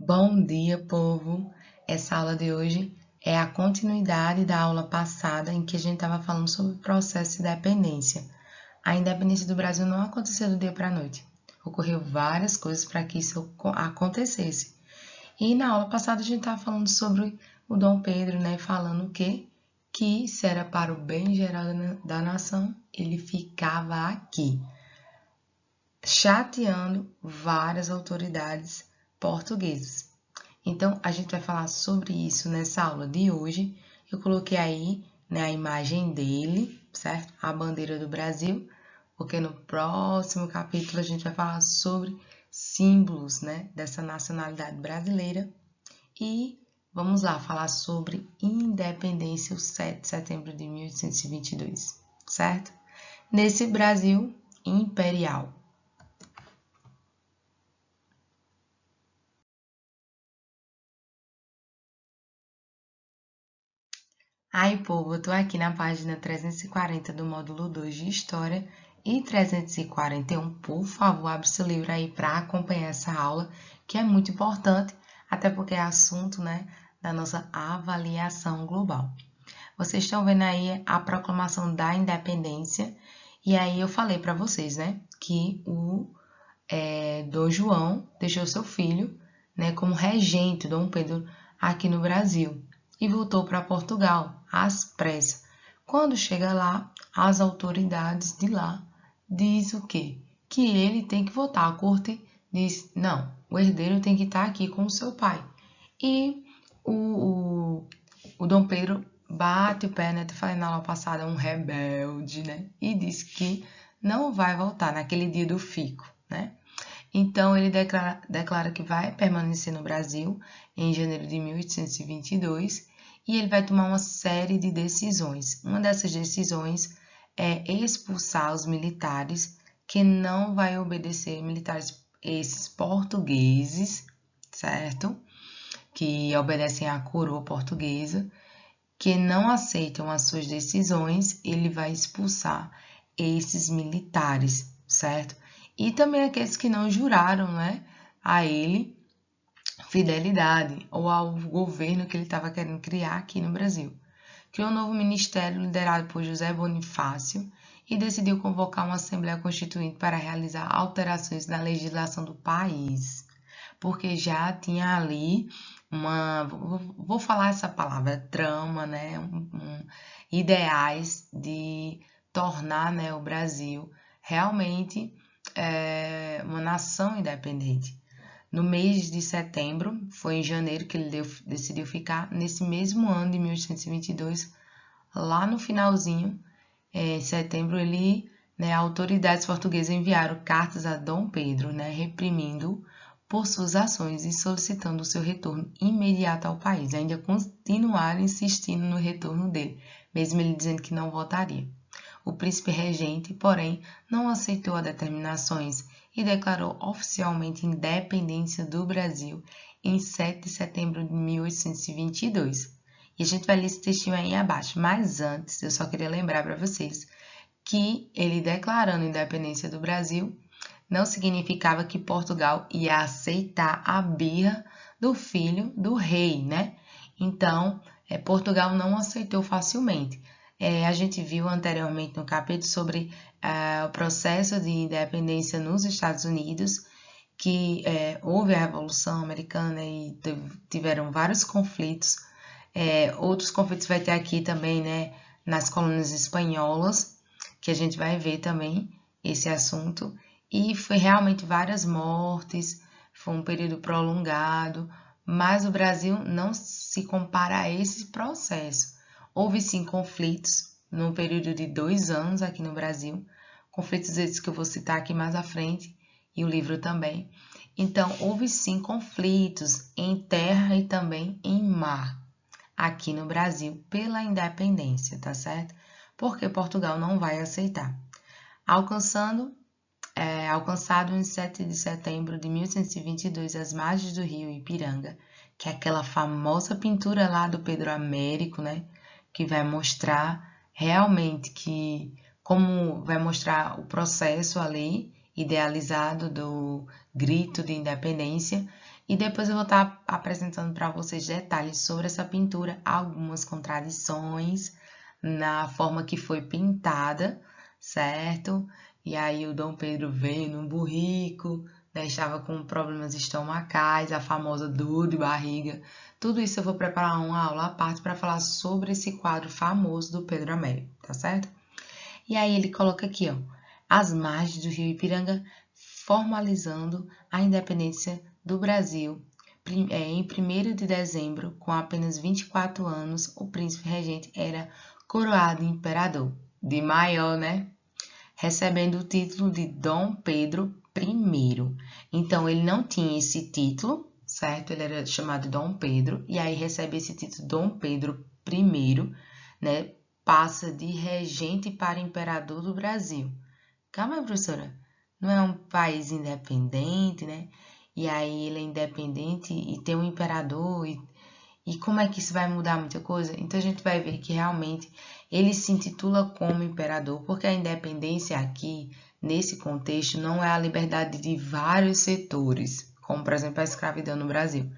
Bom dia, povo! Essa aula de hoje é a continuidade da aula passada em que a gente estava falando sobre o processo de independência. A independência do Brasil não aconteceu do dia para a noite. Ocorreu várias coisas para que isso acontecesse. E na aula passada a gente estava falando sobre o Dom Pedro, né? Falando que se era para o bem geral da nação, ele ficava aqui, chateando várias autoridades portuguesas. Então, a gente vai falar sobre isso nessa aula de hoje. Eu coloquei aí, né, a imagem dele, certo? A bandeira do Brasil, porque no próximo capítulo a gente vai falar sobre símbolos, né, dessa nacionalidade brasileira. E vamos lá falar sobre independência, o 7 de setembro de 1822, certo? Nesse Brasil imperial. Aí, povo, eu tô aqui na página 340 do módulo 2 de História e 341. Por favor, abre seu livro aí para acompanhar essa aula, que é muito importante, até porque é assunto, né, da nossa avaliação global. Vocês estão vendo aí a proclamação da independência, e aí eu falei para vocês, né, que o Dom João deixou seu filho, né, como regente, Dom Pedro, aqui no Brasil e voltou para Portugal às pressas. Quando chega lá, as autoridades de lá diz o quê? Que ele tem que voltar. A corte diz, não, o herdeiro tem que estar aqui com o seu pai. E o Dom Pedro bate o pé, né? Eu falei na aula passada, um rebelde, né? E diz que não vai voltar naquele dia do fico, né? Então, ele declara que vai permanecer no Brasil em janeiro de 1822 e ele vai tomar uma série de decisões. Uma dessas decisões é expulsar os militares que não vai obedecer, militares esses portugueses, certo? Que obedecem à coroa portuguesa, que não aceitam as suas decisões, ele vai expulsar esses militares, certo? E também aqueles que não juraram, né, a ele fidelidade ou ao governo que ele estava querendo criar aqui no Brasil. Criou um novo ministério liderado por José Bonifácio e decidiu convocar uma Assembleia Constituinte para realizar alterações na legislação do país, porque já tinha ali vou falar essa palavra, trama, né, ideais de tornar, né, o Brasil realmente uma nação independente. No mês de setembro, foi em janeiro que ele decidiu ficar, nesse mesmo ano de 1822, lá no finalzinho, em setembro, autoridades portuguesas enviaram cartas a Dom Pedro, né, reprimindo por suas ações e solicitando o seu retorno imediato ao país. Ainda continuaram insistindo no retorno dele, mesmo ele dizendo que não voltaria. O príncipe regente, porém, não aceitou as determinações e declarou oficialmente independência do Brasil em 7 de setembro de 1822. E a gente vai ler esse textinho aí abaixo, mas antes eu só queria lembrar para vocês que ele declarando a independência do Brasil não significava que Portugal ia aceitar a birra do filho do rei, né? Então, Portugal não aceitou facilmente. A gente viu anteriormente no capítulo sobre o processo de independência nos Estados Unidos, que houve a Revolução Americana e tiveram vários conflitos. Outros conflitos vai ter aqui também, né, nas colônias espanholas, que a gente vai ver também esse assunto. E foi realmente várias mortes, foi um período prolongado, mas o Brasil não se compara a esse processo. Houve sim conflitos num período de 2 anos aqui no Brasil, conflitos esses que eu vou citar aqui mais à frente, e o livro também. Então, houve sim conflitos em terra e também em mar, aqui no Brasil, pela independência, tá certo? Porque Portugal não vai aceitar. Alcançado em 7 de setembro de 1822, às margens do rio Ipiranga, que é aquela famosa pintura lá do Pedro Américo, né? Que vai mostrar realmente como vai mostrar o processo ali idealizado do grito de independência. E depois eu vou estar apresentando para vocês detalhes sobre essa pintura, algumas contradições na forma que foi pintada, certo? E aí o Dom Pedro veio num burrico, né? Estava com problemas estomacais, a famosa dor de barriga. Tudo isso eu vou preparar uma aula à parte para falar sobre esse quadro famoso do Pedro Américo, tá certo? E aí ele coloca aqui, ó, as margens do rio Ipiranga formalizando a independência do Brasil. Em 1º de dezembro, com apenas 24 anos, o príncipe regente era coroado imperador de maior, né? Recebendo o título de Dom Pedro I. Então, ele não tinha esse título, certo? Ele era chamado Dom Pedro, e aí recebe esse título Dom Pedro I, né? Passa de regente para imperador do Brasil. Calma aí, professora. Não é um país independente, né? E aí ele é independente e tem um imperador. E como é que isso vai mudar muita coisa? Então a gente vai ver que realmente ele se intitula como imperador, porque a independência aqui, nesse contexto, não é a liberdade de vários setores, como por exemplo a escravidão no Brasil.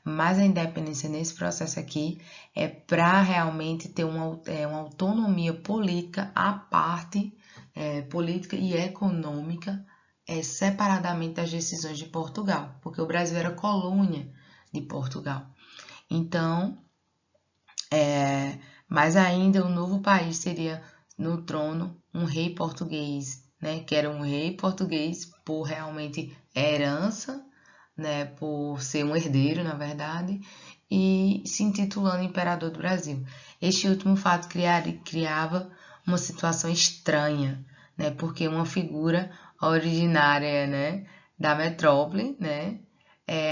Mas a independência nesse processo aqui é para realmente ter uma autonomia política à parte, política e econômica, separadamente das decisões de Portugal, porque o Brasil era colônia de Portugal. Então, mas ainda o novo país seria no trono um rei português, né? Que era um rei português por realmente herança, né? Por ser um herdeiro, na verdade, e se intitulando imperador do Brasil. Este último fato criava uma situação estranha, né? Porque uma figura originária, né? Da metrópole, né?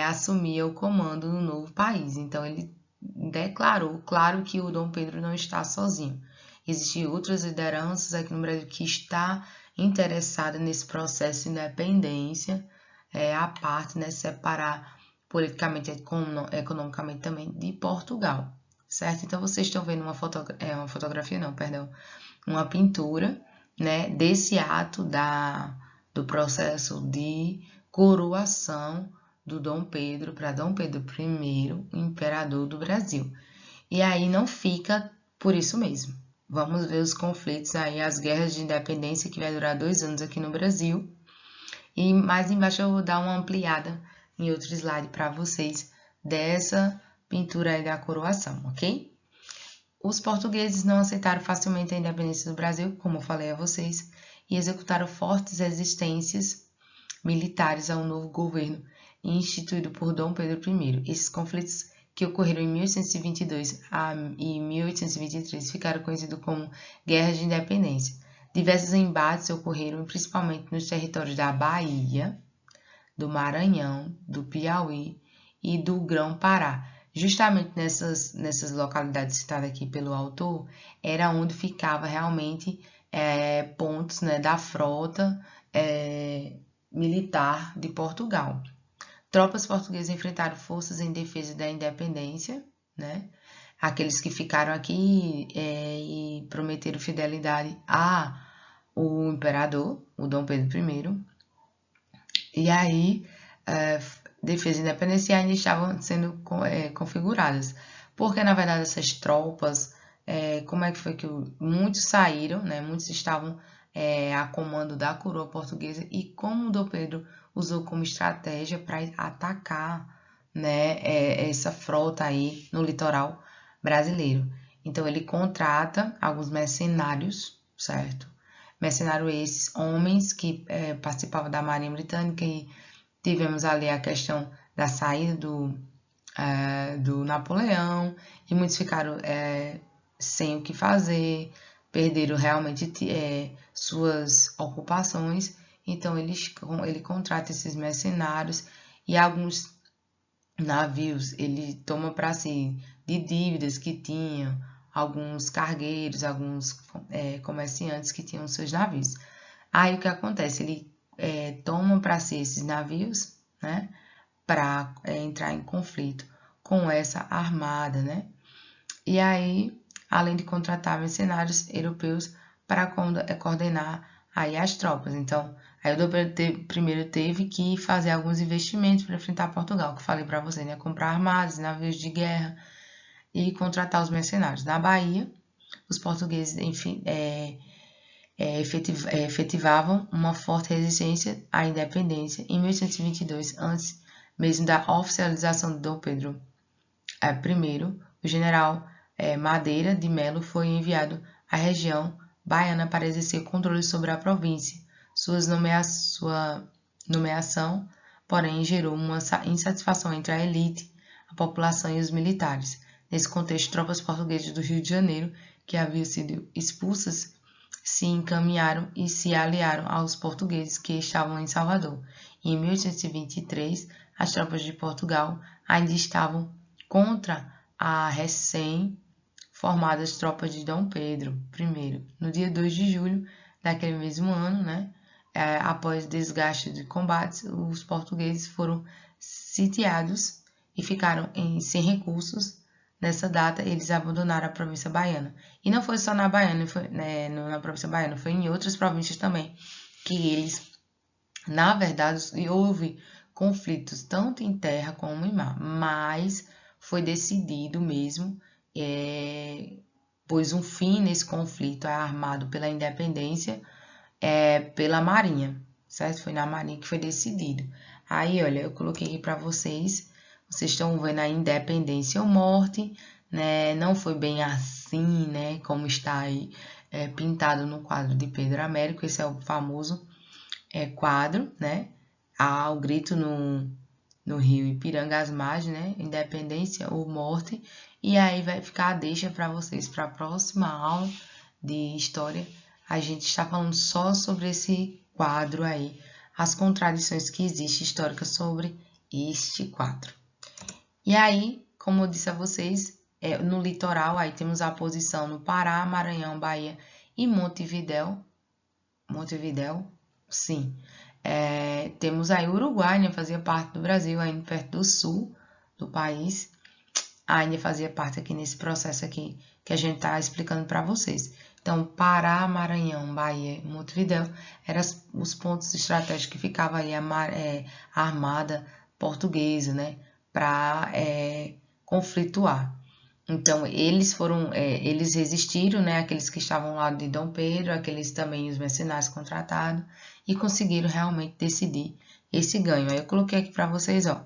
Assumia o comando no novo país. Então, ele declarou, claro que o Dom Pedro não está sozinho. Existem outras lideranças aqui no Brasil que está interessada nesse processo de independência, a parte, né, separar politicamente e economicamente também de Portugal, certo? Então, vocês estão vendo uma fotografia, não, perdão, uma pintura, né, desse ato do processo de coroação do Dom Pedro para Dom Pedro I, o imperador do Brasil. E aí não fica por isso mesmo. Vamos ver os conflitos aí, as guerras de independência que vai durar 2 anos aqui no Brasil. E mais embaixo eu vou dar uma ampliada em outro slide para vocês dessa pintura aí da coroação, ok? Os portugueses não aceitaram facilmente a independência do Brasil, como eu falei a vocês, e executaram fortes resistências militares ao novo governo instituído por Dom Pedro I. Esses conflitos que ocorreram em 1822 e 1823 ficaram conhecidos como Guerras de Independência. Diversos embates ocorreram principalmente nos territórios da Bahia, do Maranhão, do Piauí e do Grão-Pará. Justamente nessas localidades citadas aqui pelo autor, era onde ficava realmente pontos, né, da frota militar de Portugal. Tropas portuguesas enfrentaram forças em defesa da independência, né? Aqueles que ficaram aqui e prometeram fidelidade ao imperador, o Dom Pedro I. E aí, defesa da independência ainda estavam sendo configuradas. Porque, na verdade, essas tropas, como é que foi que muitos saíram, né? Muitos estavam a comando da coroa portuguesa e como o Dom Pedro usou como estratégia para atacar, né, essa frota aí no litoral brasileiro. Então ele contrata alguns mercenários, certo? Mercenários esses, homens que participavam da Marinha Britânica e tivemos ali a questão da saída do Napoleão e muitos ficaram sem o que fazer, perderam realmente suas ocupações, então ele contrata esses mercenários e alguns navios ele toma para si de dívidas que tinham alguns cargueiros, alguns comerciantes que tinham seus navios. Aí o que acontece? Ele toma para si esses navios, né, para entrar em conflito com essa armada, né? E aí, além de contratar mercenários europeus para coordenar aí as tropas. Então, Aí o Dom Pedro primeiro teve que fazer alguns investimentos para enfrentar Portugal, que eu falei para você, né? Comprar armadas, navios de guerra e contratar os mercenários. Na Bahia, os portugueses, enfim, efetivavam uma forte resistência à independência. Em 1822, antes mesmo da oficialização de Dom Pedro I, o general Madeira de Melo foi enviado à região baiana para exercer controle sobre a província. Sua nomeação, porém, gerou uma insatisfação entre a elite, a população e os militares. Nesse contexto, tropas portuguesas do Rio de Janeiro, que haviam sido expulsas, se encaminharam e se aliaram aos portugueses que estavam em Salvador. Em 1823, as tropas de Portugal ainda estavam contra a recém-formadas tropas de Dom Pedro I. No dia 2 de julho daquele mesmo ano, né, após desgaste de combates, os portugueses foram sitiados e ficaram sem recursos. Nessa data, eles abandonaram a província baiana. E não foi só na Baiana, na província baiana, foi em outras províncias também, que eles, na verdade, houve conflitos tanto em terra como em mar, mas foi decidido mesmo, pois um fim nesse conflito é armado pela independência, pela Marinha, certo? Foi na Marinha que foi decidido. Aí, olha, eu coloquei aqui para vocês estão vendo a independência ou morte, né? Não foi bem assim, né? Como está aí pintado no quadro de Pedro Américo, esse é o famoso quadro, né? Há o grito no rio Ipiranga, às margens, né? Independência ou morte. E aí vai ficar a deixa para vocês para a próxima aula de história. A gente está falando só sobre esse quadro aí, as contradições que existem históricas sobre este quadro. E aí, como eu disse a vocês, no litoral, aí temos a posição no Pará, Maranhão, Bahia e Montevidéu. Montevidéu, sim. Temos aí o Uruguai, né, fazia parte do Brasil, ainda perto do sul do país. Ainda fazia parte aqui nesse processo aqui que a gente está explicando para vocês. Então, Pará, Maranhão, Bahia e Montevidéu eram os pontos estratégicos que ficava aí a armada portuguesa, né, para conflituar. Então, eles resistiram, né, aqueles que estavam ao lado de Dom Pedro, aqueles também os mercenários contratados, e conseguiram realmente decidir esse ganho. Aí eu coloquei aqui para vocês, ó,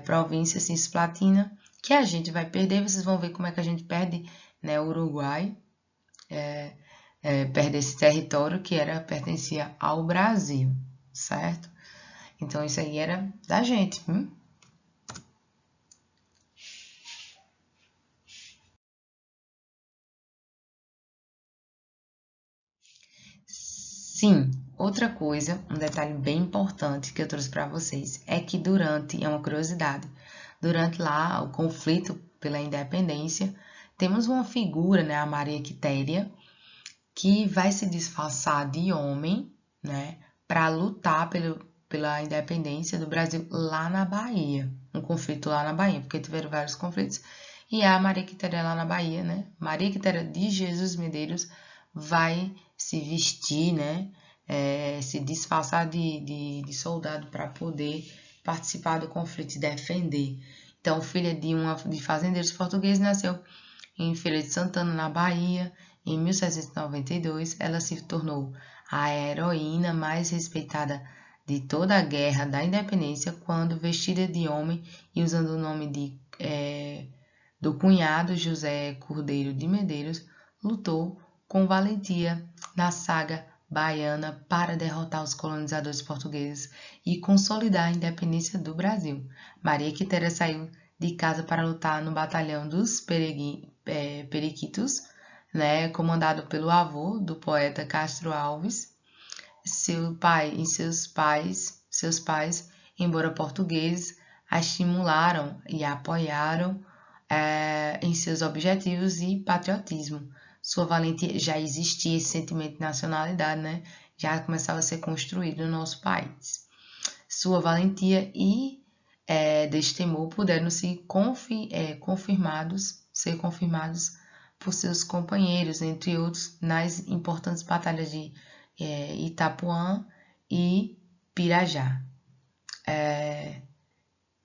província Cisplatina, que a gente vai perder, vocês vão ver como é que a gente perde, né, o Uruguai, perde esse território que pertencia ao Brasil, certo? Então, isso aí era da gente, Sim, outra coisa, um detalhe bem importante que eu trouxe para vocês é que é uma curiosidade, durante lá o conflito pela independência, temos uma figura, né, a Maria Quitéria, que vai se disfarçar de homem, né, para lutar pela independência do Brasil lá na Bahia, um conflito lá na Bahia, porque tiveram vários conflitos, e a Maria Quitéria lá na Bahia, né, Maria Quitéria de Jesus Medeiros vai se vestir, né, se disfarçar de soldado para poder participar do conflito e defender. Então, filha de fazendeiros portugueses, nasceu em Feira de Santana, na Bahia. Em 1792, ela se tornou a heroína mais respeitada de toda a Guerra da Independência quando, vestida de homem e usando o nome do cunhado José Cordeiro de Medeiros, lutou com valentia na saga baiana para derrotar os colonizadores portugueses e consolidar a independência do Brasil. Maria Quitéria saiu de casa para lutar no batalhão dos Periquitos, né, comandado pelo avô do poeta Castro Alves. Seus pais, embora portugueses, a estimularam e a apoiaram em seus objetivos e patriotismo. Sua valentia, já existia esse sentimento de nacionalidade, né? Já começava a ser construído no nosso país. Sua valentia e destemor puderam ser confirmados por seus companheiros, entre outros, nas importantes batalhas de Itapuã e Pirajá.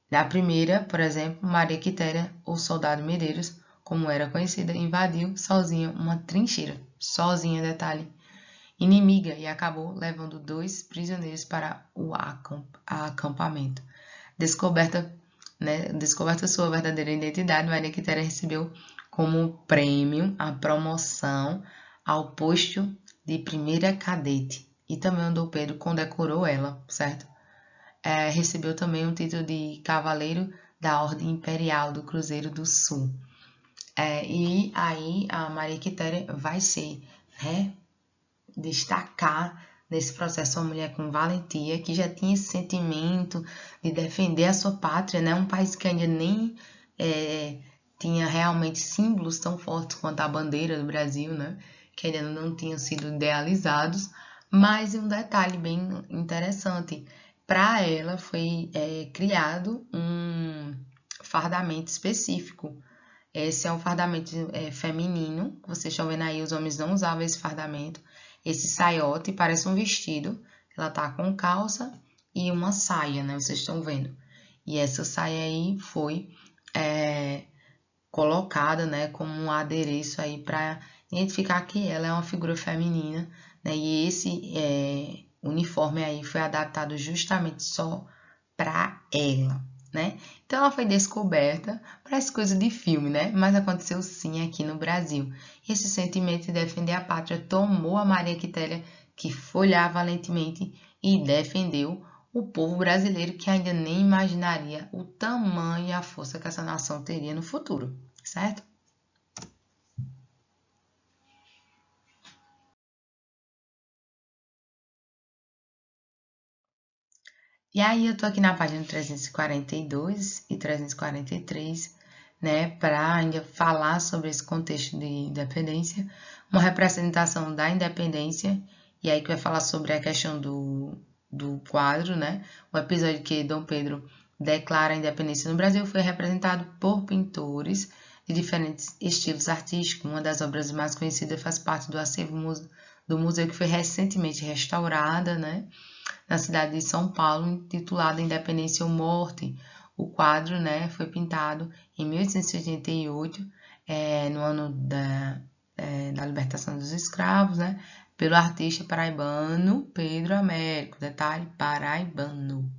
Na primeira, por exemplo, Maria Quitéria, ou Soldado Medeiros, como era conhecida, invadiu sozinha uma trincheira, sozinha, detalhe, inimiga, e acabou levando 2 prisioneiros para o acampamento. Descoberta sua verdadeira identidade, Maria Quitéria recebeu como prêmio a promoção ao posto de primeira cadete, e também o Dom Pedro condecorou ela, certo? Recebeu também o título de Cavaleiro da Ordem Imperial do Cruzeiro do Sul. E aí a Maria Quitéria vai ser, destacar nesse processo uma mulher com valentia, que já tinha esse sentimento de defender a sua pátria, né? Um país que ainda nem tinha realmente símbolos tão fortes quanto a bandeira do Brasil, né? Que ainda não tinham sido idealizados. Mas um detalhe bem interessante, para ela foi criado um fardamento específico. Esse é um fardamento feminino, vocês estão vendo aí, os homens não usavam esse fardamento. Esse saiote parece um vestido, ela tá com calça e uma saia, né? Vocês estão vendo. E essa saia aí foi colocada, né, como um adereço aí para identificar que ela é uma figura feminina, né? E esse uniforme aí foi adaptado justamente só para ela, né? Então ela foi descoberta, parece coisa de filme, né? Mas aconteceu sim aqui no Brasil. Esse sentimento de defender a pátria tomou a Maria Quitéria, que foi lá valentemente e defendeu o povo brasileiro, que ainda nem imaginaria o tamanho e a força que essa nação teria no futuro, certo? E aí eu tô aqui na página 342 e 343, né, para ainda falar sobre esse contexto de independência, uma representação da independência, e aí que vai falar sobre a questão do quadro, né, o episódio que Dom Pedro declara a independência no Brasil foi representado por pintores de diferentes estilos artísticos. Uma das obras mais conhecidas faz parte do acervo do museu, que foi recentemente restaurada, né, na cidade de São Paulo, intitulada Independência ou Morte. O quadro, né, foi pintado em 1888, no ano da libertação dos escravos, né, pelo artista paraibano Pedro Américo. Detalhe, paraibano.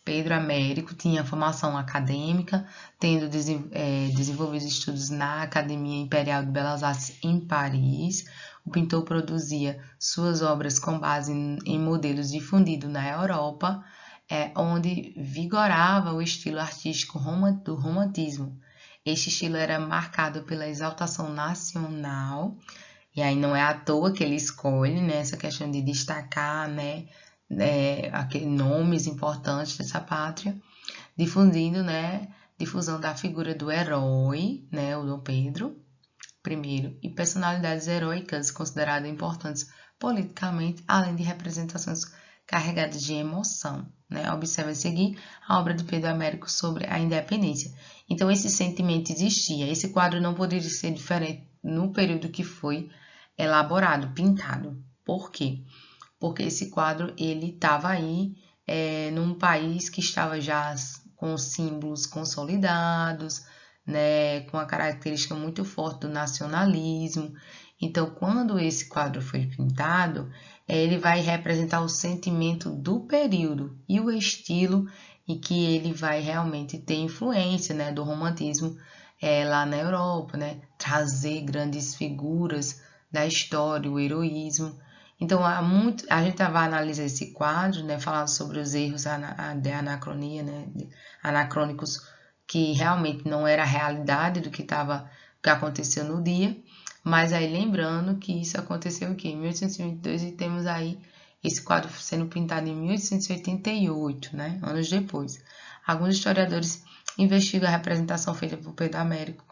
Pedro Américo tinha formação acadêmica, tendo desenvolvido estudos na Academia Imperial de Belas Artes em Paris. O pintor produzia suas obras com base em modelos difundidos na Europa, onde vigorava o estilo artístico do romantismo. Este estilo era marcado pela exaltação nacional, e aí não é à toa que ele escolhe, né, essa questão de destacar, né, nomes importantes dessa pátria, difundindo, né, difusão da figura do herói, né, o Dom Pedro I, e personalidades heróicas consideradas importantes politicamente, além de representações carregadas de emoção, né? Observe a seguir a obra de Pedro Américo sobre a independência. Então, esse sentimento existia. Esse quadro não poderia ser diferente no período que foi elaborado, pintado. Por quê? Porque esse quadro ele estava aí num país que estava já com símbolos consolidados, né, com a característica muito forte do nacionalismo. Então, quando esse quadro foi pintado, ele vai representar o sentimento do período e o estilo em que ele vai realmente ter influência, né, do romantismo lá na Europa, né, trazer grandes figuras da história, o heroísmo. Então, a gente vai analisar esse quadro, né, falar sobre os erros de anacronia, né, anacrônicos, que realmente não era a realidade do que aconteceu no dia, mas aí lembrando que isso aconteceu aqui em 1822 e temos aí esse quadro sendo pintado em 1888, né, anos depois. Alguns historiadores investigam a representação feita por Pedro Américo,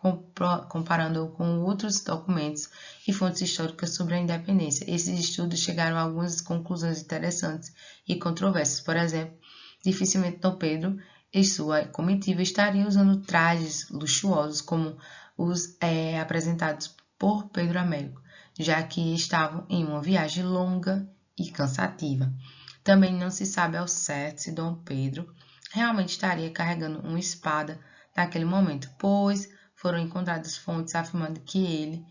comparando-o com outros documentos e fontes históricas sobre a independência. Esses estudos chegaram a algumas conclusões interessantes e controversas. Por exemplo, dificilmente Dom Pedro e sua comitiva estariam usando trajes luxuosos como os apresentados por Pedro Américo, já que estavam em uma viagem longa e cansativa. Também não se sabe ao certo se Dom Pedro realmente estaria carregando uma espada naquele momento, pois foram encontradas fontes afirmando que ele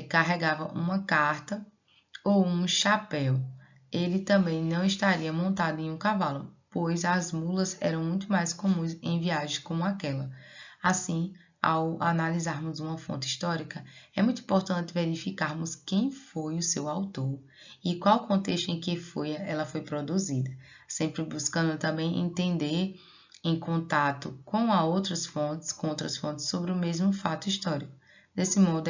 carregava uma carta ou um chapéu. Ele também não estaria montado em um cavalo, pois as mulas eram muito mais comuns em viagens como aquela. Assim, ao analisarmos uma fonte histórica, é muito importante verificarmos quem foi o seu autor e qual o contexto em que ela foi produzida, sempre buscando também entender em contato com outras fontes sobre o mesmo fato histórico. Desse modo,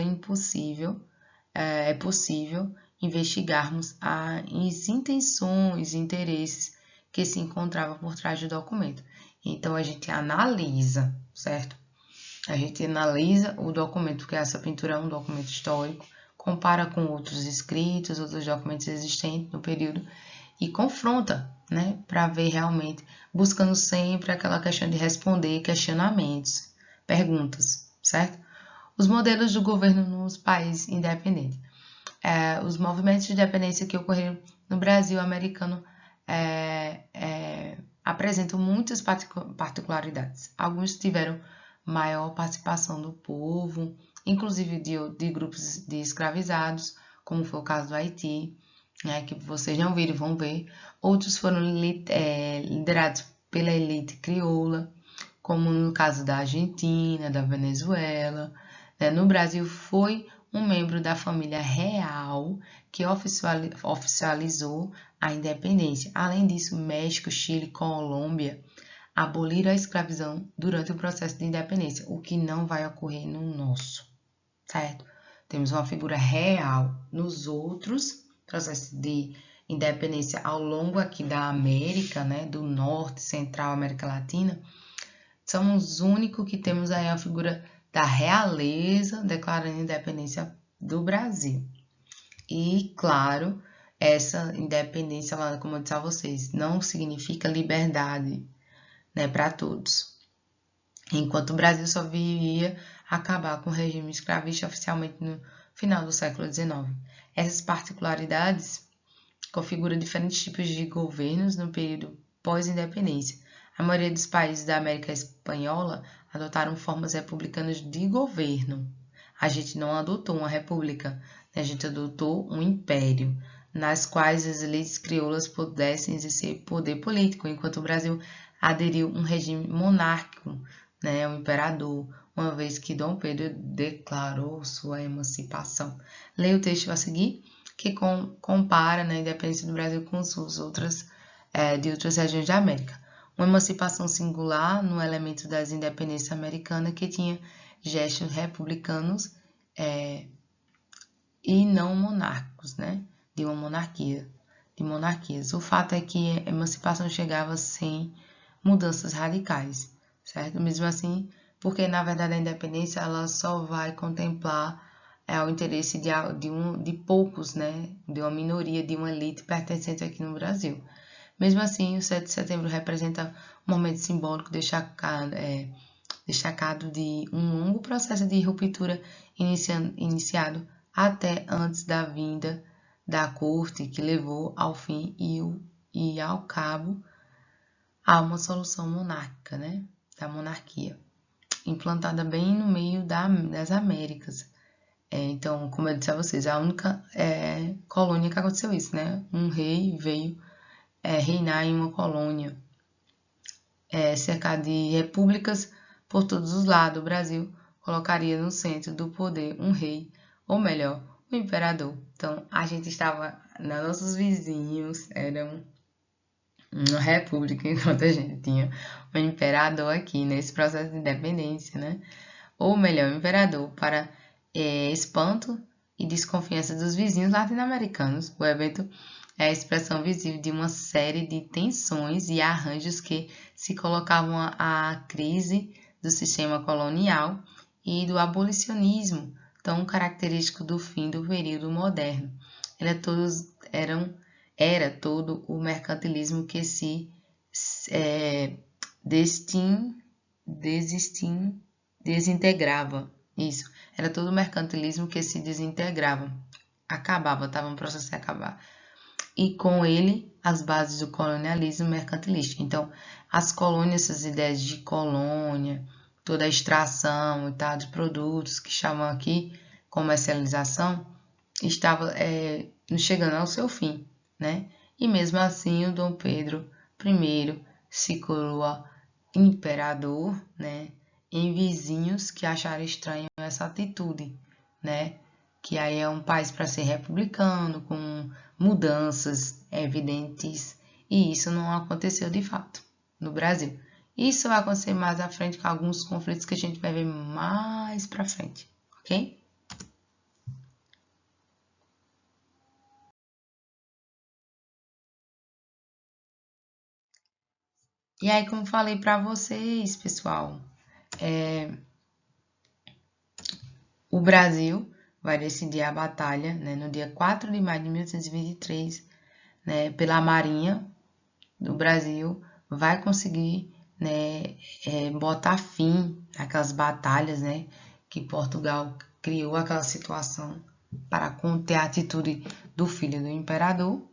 é possível investigarmos as intenções e interesses que se encontravam por trás do documento. Então, a gente analisa, certo? A gente analisa o documento, porque essa pintura é um documento histórico, compara com outros escritos, outros documentos existentes no período e confronta, né, para ver realmente, buscando sempre aquela questão de responder questionamentos, perguntas, certo? Os modelos do governo nos países independentes. Os movimentos de independência que ocorreram no Brasil americano apresentam muitas particularidades. Alguns tiveram maior participação do povo, inclusive de grupos de escravizados, como foi o caso do Haiti, né, que vocês não viram, vão ver. Outros foram liderados pela elite crioula, como no caso da Argentina, da Venezuela. No Brasil foi um membro da família real que oficializou a independência. Além disso, México, Chile e Colômbia aboliram a escravidão durante o processo de independência, o que não vai ocorrer no nosso, certo? Temos uma figura real. Nos outros processos de independência ao longo aqui da América, né, do Norte, Central, América Latina, somos os únicos que temos aí a figura da realeza declarando a independência do Brasil. E, claro, essa independência, como eu disse a vocês, não significa liberdade, né, para todos. Enquanto o Brasil só viria acabar com o regime escravista oficialmente no final do século XIX. Essas particularidades configuram diferentes tipos de governos no período pós-independência. A maioria dos países da América Espanhola adotaram formas republicanas de governo. A gente não adotou uma república, a gente adotou um império, nas quais as elites crioulas pudessem exercer poder político, enquanto o Brasil aderiu a um regime monárquico, né, um imperador, uma vez que Dom Pedro declarou sua emancipação. Leia o texto a seguir, que compara, né, a independência do Brasil com as outras de outras regiões da América. Uma emancipação singular no elemento das independências americanas que tinha gestos republicanos e não monárquicos, né, de uma monarquia, de monarquias. O fato é que a emancipação chegava sem mudanças radicais, certo? Mesmo assim, porque na verdade a independência ela só vai contemplar o interesse de poucos, né, de uma minoria, de uma elite pertencente aqui no Brasil. Mesmo assim, o 7 de setembro representa um momento simbólico destacado de um longo processo de ruptura iniciado até antes da vinda da corte, que levou ao fim e ao cabo a uma solução monárquica, né, da monarquia, implantada bem no meio das Américas. Então, como eu disse a vocês, a única colônia que aconteceu isso, né? Um rei veio reinar em uma colônia, cercado de repúblicas por todos os lados. O Brasil colocaria no centro do poder um rei, ou melhor, um imperador. Então, a gente estava, nossos vizinhos eram uma república, enquanto a gente tinha um imperador aqui nesse processo de independência, né? Ou melhor, um imperador para espanto e desconfiança dos vizinhos latino-americanos. O evento é a expressão visível de uma série de tensões e arranjos que se colocavam à crise do sistema colonial e do abolicionismo, tão característico do fim do período moderno. Era todo o mercantilismo que se desintegrava. Isso, era todo o mercantilismo que se desintegrava, acabava, estava no processo de acabar. E com ele, as bases do colonialismo mercantilista. Então, as colônias, essas ideias de colônia, toda a extração e tal de produtos que chamam aqui comercialização, estava chegando ao seu fim, né? E mesmo assim, o Dom Pedro I se coroa imperador, né? Em vizinhos que acharam estranho essa atitude, né? Que aí é um país para ser republicano, com mudanças evidentes, e isso não aconteceu de fato no Brasil. Isso vai acontecer mais à frente com alguns conflitos que a gente vai ver mais para frente, ok? E aí, como falei para vocês, pessoal, o Brasil vai decidir a batalha, né, no dia 4 de maio de 1823, né, pela Marinha do Brasil, vai conseguir, né, botar fim àquelas batalhas, né, que Portugal criou aquela situação para conter a atitude do filho do imperador.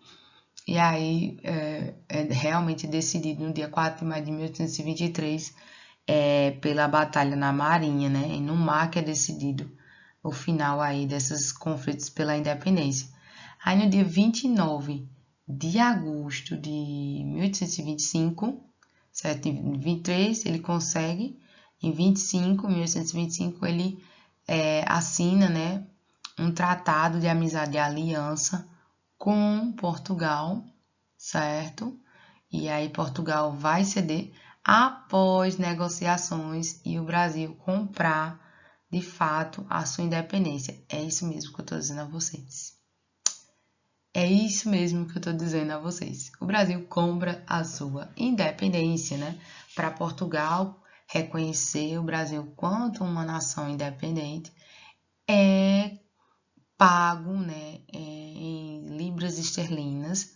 E aí é realmente decidido no dia 4 de maio de 1823 pela batalha na Marinha, né? E no mar que é decidido o final aí desses conflitos pela independência. Aí no dia 29 de agosto de 1825, certo? Em 23 ele consegue, em 1825 ele assina, né, um tratado de amizade e aliança com Portugal, certo? E aí Portugal vai ceder após negociações e o Brasil comprar de fato a sua independência. É isso mesmo que eu estou dizendo a vocês. É isso mesmo que eu estou dizendo a vocês. O Brasil compra a sua independência, né? Para Portugal reconhecer o Brasil quanto uma nação independente, é pago, né, em libras esterlinas,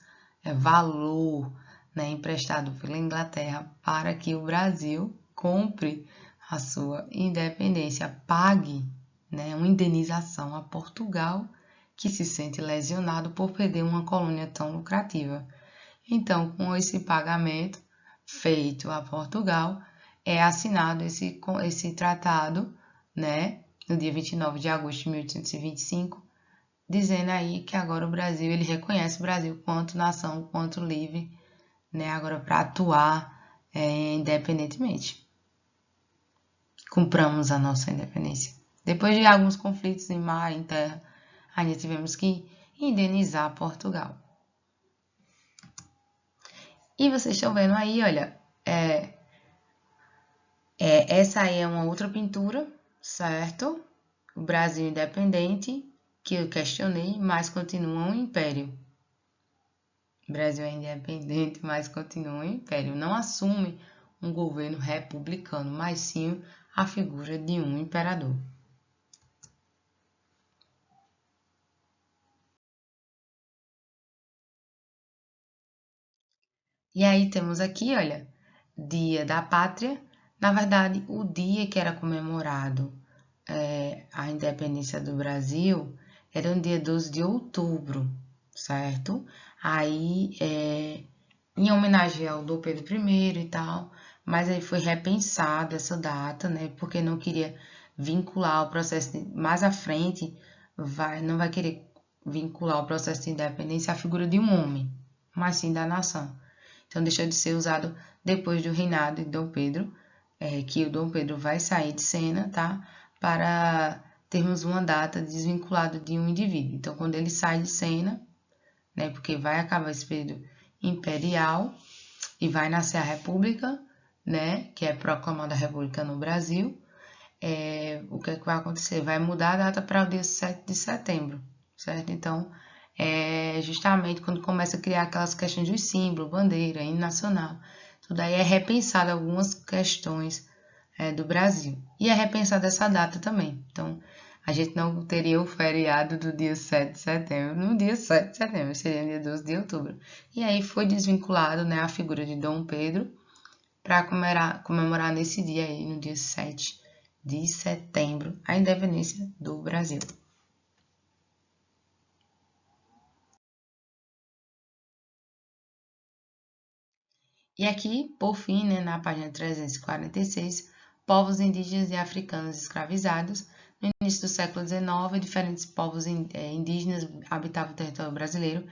valor, né, emprestado pela Inglaterra para que o Brasil compre a sua independência, pague, né, uma indenização a Portugal, que se sente lesionado por perder uma colônia tão lucrativa. Então, com esse pagamento feito a Portugal, é assinado esse tratado, né, no dia 29 de agosto de 1825, dizendo aí que agora o Brasil, ele reconhece o Brasil quanto nação, quanto livre, né, agora para atuar independentemente. Compramos a nossa independência. Depois de alguns conflitos em mar, em terra, ainda tivemos que indenizar Portugal. E vocês estão vendo aí, olha, essa aí é uma outra pintura, certo? O Brasil independente, que eu questionei, mas continua um império. O Brasil é independente, mas continua um império. Não assume um governo republicano, mas sim a figura de um imperador. E aí temos aqui, olha, Dia da Pátria. Na verdade, o dia que era comemorado a independência do Brasil era no dia 12 de outubro, certo? Aí, em homenagem ao Dom Pedro I e tal, mas aí foi repensada essa data, né? Porque não queria vincular o processo mais à frente, não vai querer vincular o processo de independência à figura de um homem, mas sim da nação. Então deixou de ser usado depois do reinado de Dom Pedro, que o Dom Pedro vai sair de cena, tá? Para termos uma data desvinculada de um indivíduo. Então, quando ele sai de cena, né? Porque vai acabar esse período imperial e vai nascer a República, né? Que é proclamada a República no Brasil. O que é que vai acontecer? Vai mudar a data para o dia 7 de setembro, certo? Então, justamente quando começa a criar aquelas questões de símbolo, bandeira, hino nacional, tudo aí é repensado algumas questões do Brasil. E é repensada essa data também. Então, a gente não teria o feriado do dia 7 de setembro no dia 7 de setembro, seria no dia 12 de outubro. E aí foi desvinculado, né, a figura de Dom Pedro para comemorar nesse dia aí, no dia 7 de setembro, a independência do Brasil. E aqui, por fim, né, na página 346, povos indígenas e africanos escravizados. No início do século XIX, diferentes povos indígenas habitavam o território brasileiro,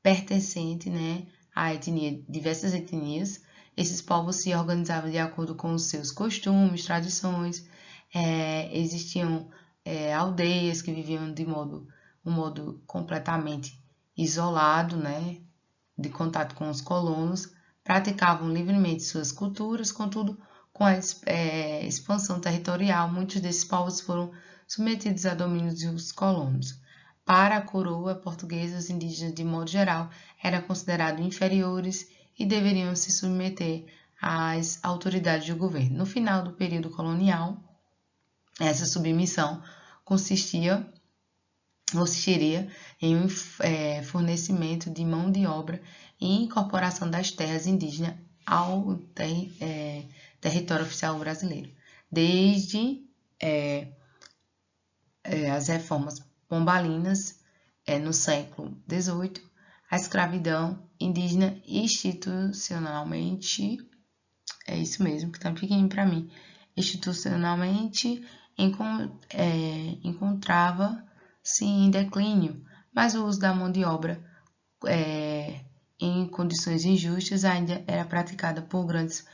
pertencente, né, a diversas etnias. Esses povos se organizavam de acordo com os seus costumes, tradições. Existiam aldeias que viviam de um modo completamente isolado, né, de contato com os colonos, praticavam livremente suas culturas, contudo, com a expansão territorial, muitos desses povos foram submetidos a domínio dos colonos. Para a coroa portuguesa, os indígenas, de modo geral, eram considerados inferiores e deveriam se submeter às autoridades do governo. No final do período colonial, essa submissão consistiria em um fornecimento de mão de obra e incorporação das terras indígenas ao território oficial brasileiro. Desde as reformas pombalinas, no século XVIII, a escravidão indígena institucionalmente, é isso mesmo que está pequenininho para mim, institucionalmente encontrava-se em declínio, mas o uso da mão de obra em condições injustas ainda era praticada por grandes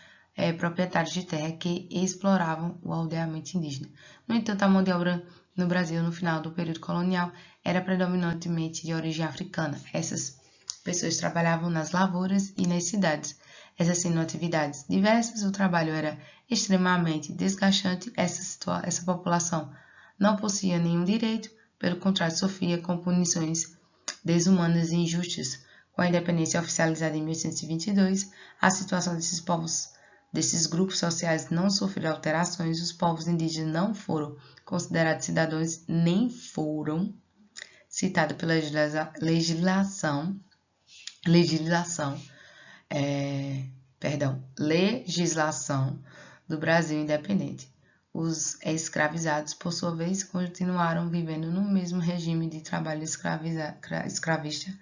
proprietários de terra que exploravam o aldeamento indígena. No entanto, a mão de obra no Brasil, no final do período colonial, era predominantemente de origem africana. Essas pessoas trabalhavam nas lavouras e nas cidades, exercendo atividades diversas. O trabalho era extremamente desgastante. Essa população não possuía nenhum direito, pelo contrário, sofria com punições desumanas e injustas. Com a independência oficializada em 1822, a situação desses grupos sociais não sofreu alterações. Os povos indígenas não foram considerados cidadãos, nem foram citados pela legislação do Brasil independente. Os escravizados, por sua vez, continuaram vivendo no mesmo regime de trabalho escravista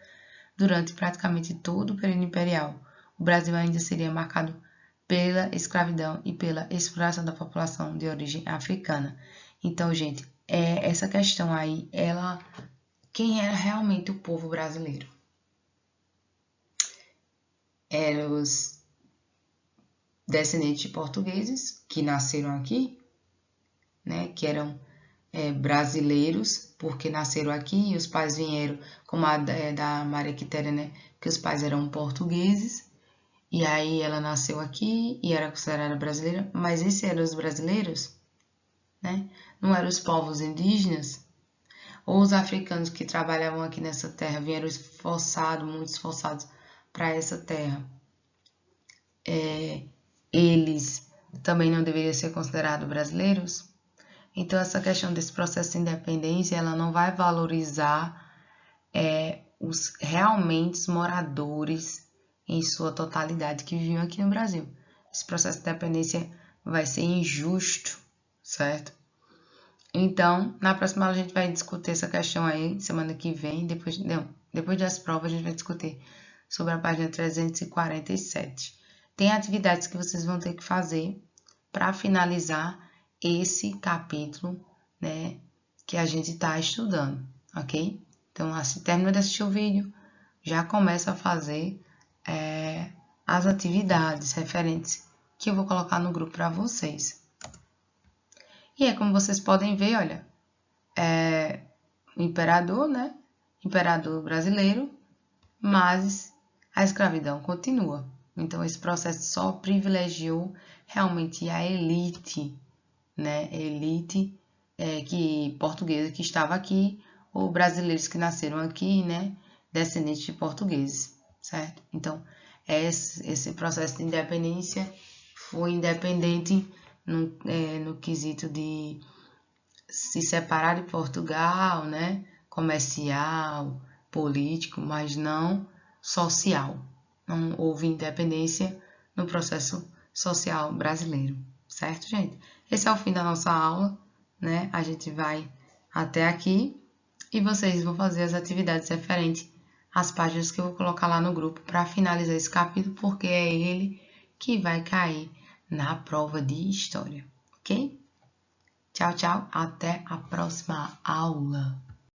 durante praticamente todo o período imperial. O Brasil ainda seria marcado pela escravidão e pela exploração da população de origem africana. Então, gente, essa questão aí, quem era realmente o povo brasileiro? Eram os descendentes de portugueses que nasceram aqui, né, que eram brasileiros, porque nasceram aqui, e os pais vieram, como a da Maria Quitéria, né, que os pais eram portugueses, e aí ela nasceu aqui e era considerada brasileira, mas esses eram os brasileiros, né, não eram os povos indígenas, ou os africanos que trabalhavam aqui nessa terra, vieram muito esforçados para essa terra. Eles também não deveriam ser considerados brasileiros? Então, essa questão desse processo de independência, ela não vai valorizar os realmente moradores em sua totalidade que viviam aqui no Brasil. Esse processo de independência vai ser injusto, certo? Então, na próxima aula a gente vai discutir essa questão aí, semana que vem, depois das provas a gente vai discutir sobre a página 347. Tem atividades que vocês vão ter que fazer para finalizar esse capítulo, né, que a gente está estudando, ok? Então, assim, termina de assistir o vídeo, já começa a fazer as atividades referentes que eu vou colocar no grupo para vocês. E como vocês podem ver, olha, o imperador, né? Imperador brasileiro, mas a escravidão continua. Então, esse processo só privilegiou realmente a elite, né? Elite portuguesa que estava aqui, ou brasileiros que nasceram aqui, né? Descendentes de portugueses, certo? Então, esse processo de independência foi independente no quesito de se separar de Portugal, né? Comercial, político, mas não social. Não houve independência no processo social brasileiro, certo, gente? Esse é o fim da nossa aula, né? A gente vai até aqui e vocês vão fazer as atividades referentes as páginas que eu vou colocar lá no grupo para finalizar esse capítulo, porque é ele que vai cair na prova de história, ok? Tchau, tchau, até a próxima aula.